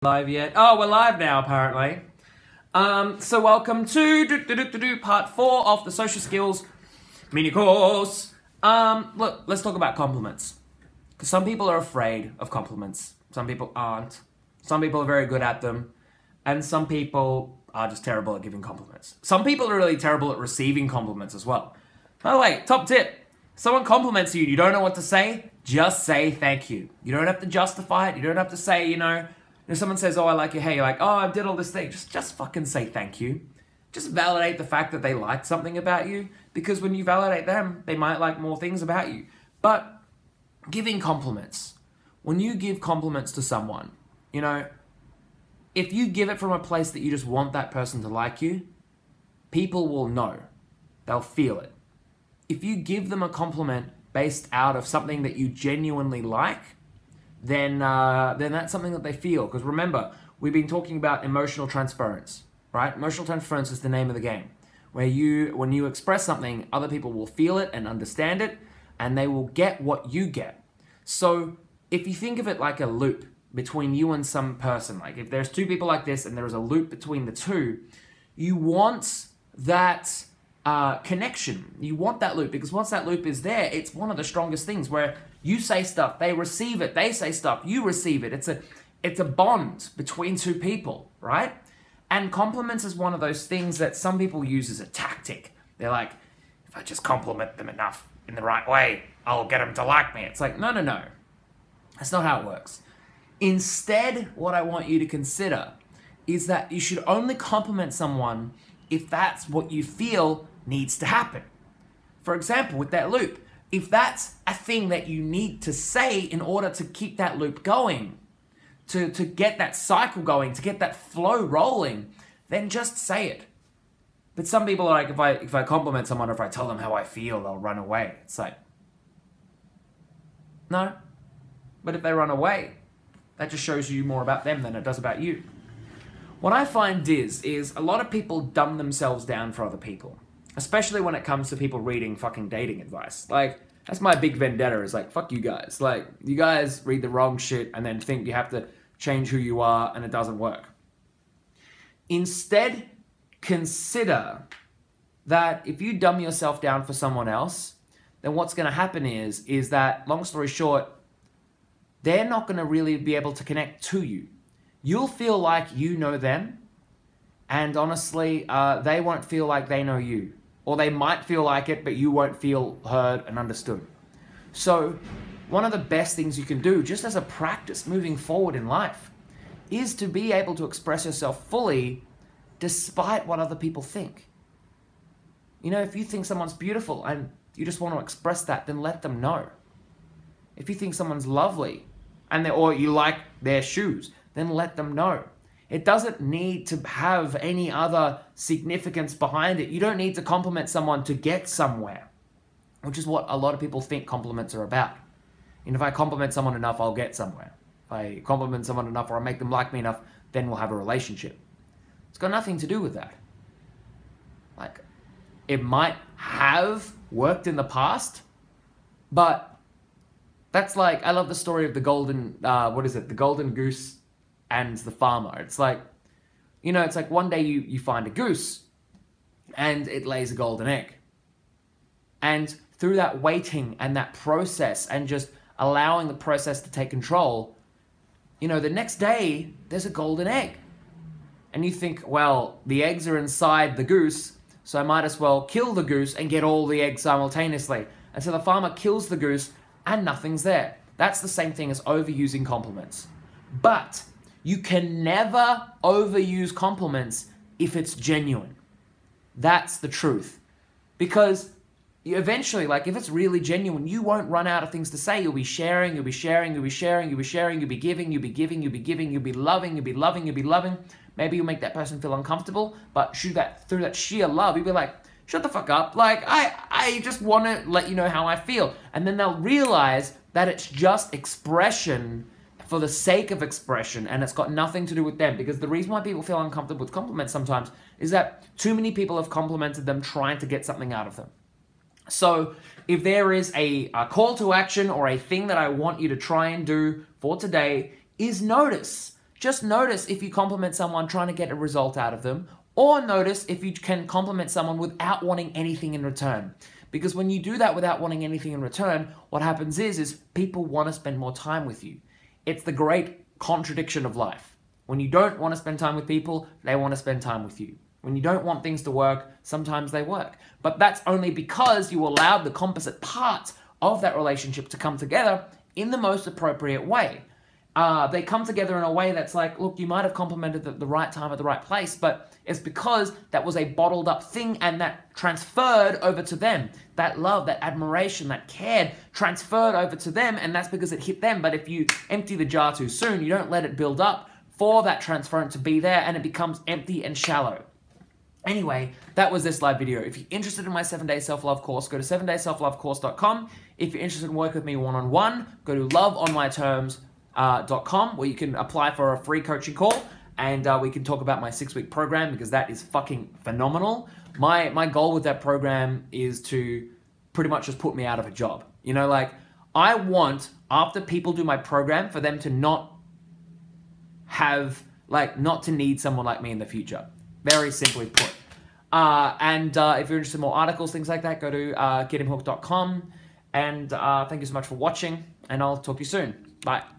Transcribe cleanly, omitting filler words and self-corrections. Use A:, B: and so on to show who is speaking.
A: Live yet? Oh, we're live now, apparently. So welcome to part 4 of the social skills mini course. Look, let's talk about compliments. Because some people are afraid of compliments. Some people aren't. Some people are very good at them. And some people are just terrible at giving compliments. Some people are really terrible at receiving compliments as well. By the way, top tip. Someone compliments you and you don't know what to say, just say thank you. You don't have to justify it. You don't have to say, if someone says, oh, I like your hair, you're like, oh, I did all this thing. Just fucking say thank you. Just validate the fact that they liked something about you, because when you validate them, they might like more things about you. But giving compliments, when you give compliments to someone, if you give it from a place that you just want that person to like you, people will know. They'll feel it. If you give them a compliment based out of something that you genuinely like, then that's something that they feel. Because remember, we've been talking about emotional transference, right? Emotional transference is the name of the game, where when you express something, other people will feel it and understand it, and they will get what you get. So if you think of it like a loop between you and some person, like if there's two people like this and there is a loop between the two, you want that connection. You want that loop, because once that loop is there, it's one of the strongest things, where you say stuff, they receive it, they say stuff, you receive it. It's a bond between two people, right? And compliments is one of those things that some people use as a tactic. They're like, if I just compliment them enough in the right way, I'll get them to like me. It's like, no. That's not how it works. Instead, what I want you to consider is that you should only compliment someone if that's what you feel needs to happen. For example, with that loop, if that's a thing that you need to say in order to keep that loop going, to get that cycle going, to get that flow rolling, then just say it. But some people are like, if I compliment someone or if I tell them how I feel, they'll run away. It's like, no. But if they run away, that just shows you more about them than it does about you. What I find is a lot of people dumb themselves down for other people, especially when it comes to people reading fucking dating advice. Like, that's my big vendetta, is like, fuck you guys. Like, you guys read the wrong shit and then think you have to change who you are, and it doesn't work. Instead, consider that if you dumb yourself down for someone else, then what's going to happen is that, long story short, they're not going to really be able to connect to you. You'll feel like you know them, and honestly, they won't feel like they know you. Or they might feel like it, but you won't feel heard and understood. So one of the best things you can do, just as a practice moving forward in life, is to be able to express yourself fully despite what other people think. If you think someone's beautiful and you just want to express that, then let them know. If you think someone's lovely or you like their shoes, then let them know. It doesn't need to have any other significance behind it. You don't need to compliment someone to get somewhere, which is what a lot of people think compliments are about. If I compliment someone enough, I'll get somewhere. If I compliment someone enough or I make them like me enough, then we'll have a relationship. It's got nothing to do with that. Like, it might have worked in the past, but that's like, I love the story of the golden, the golden goose and the farmer. It's like, it's like one day you find a goose and it lays a golden egg. And through that waiting and that process and just allowing the process to take control, the next day there's a golden egg. And you think, well, the eggs are inside the goose, so I might as well kill the goose and get all the eggs simultaneously. And so the farmer kills the goose and nothing's there. That's the same thing as overusing compliments. But you can never overuse compliments if it's genuine. That's the truth. Because eventually, like, if it's really genuine, you won't run out of things to say. You'll be sharing, you'll be sharing, you'll be sharing, you'll be sharing, you'll be giving, you'll be giving, you'll be giving, you'll be loving, you'll be loving, you'll be loving. Maybe you'll make that person feel uncomfortable, but through that sheer love, you'll be like, shut the fuck up. Like, I just want to let you know how I feel. And then they'll realize that it's just expression for the sake of expression, and it's got nothing to do with them. Because the reason why people feel uncomfortable with compliments sometimes is that too many people have complimented them trying to get something out of them. So if there is a call to action or a thing that I want you to try and do for today, is notice. just notice if you compliment someone trying to get a result out of them, or notice if you can compliment someone without wanting anything in return. Because when you do that without wanting anything in return, what happens is people want to spend more time with you. It's the great contradiction of life. When you don't want to spend time with people, they want to spend time with you. When you don't want things to work, sometimes they work. But that's only because you allowed the composite parts of that relationship to come together in the most appropriate way. They come together in a way that's like, look, you might have complimented at the right time at the right place, but it's because that was a bottled up thing and that transferred over to them. That love, that admiration, that care transferred over to them, and that's because it hit them. But if you empty the jar too soon, you don't let it build up for that transference to be there, and it becomes empty and shallow. Anyway, that was this live video. If you're interested in my 7-day self-love course, go to 7dayselflovecourse.com. If you're interested in working with me one-on-one, go to loveonmyterms.com, where you can apply for a free coaching call, and we can talk about my 6-week program, because that is fucking phenomenal. My goal with that program is to pretty much just put me out of a job. You know, like, I want, after people do my program, for them to not have, like, not to need someone like me in the future. Very simply put. If you're interested in more articles, things like that, go to gethimhooked.com. And thank you so much for watching, and I'll talk to you soon. Bye.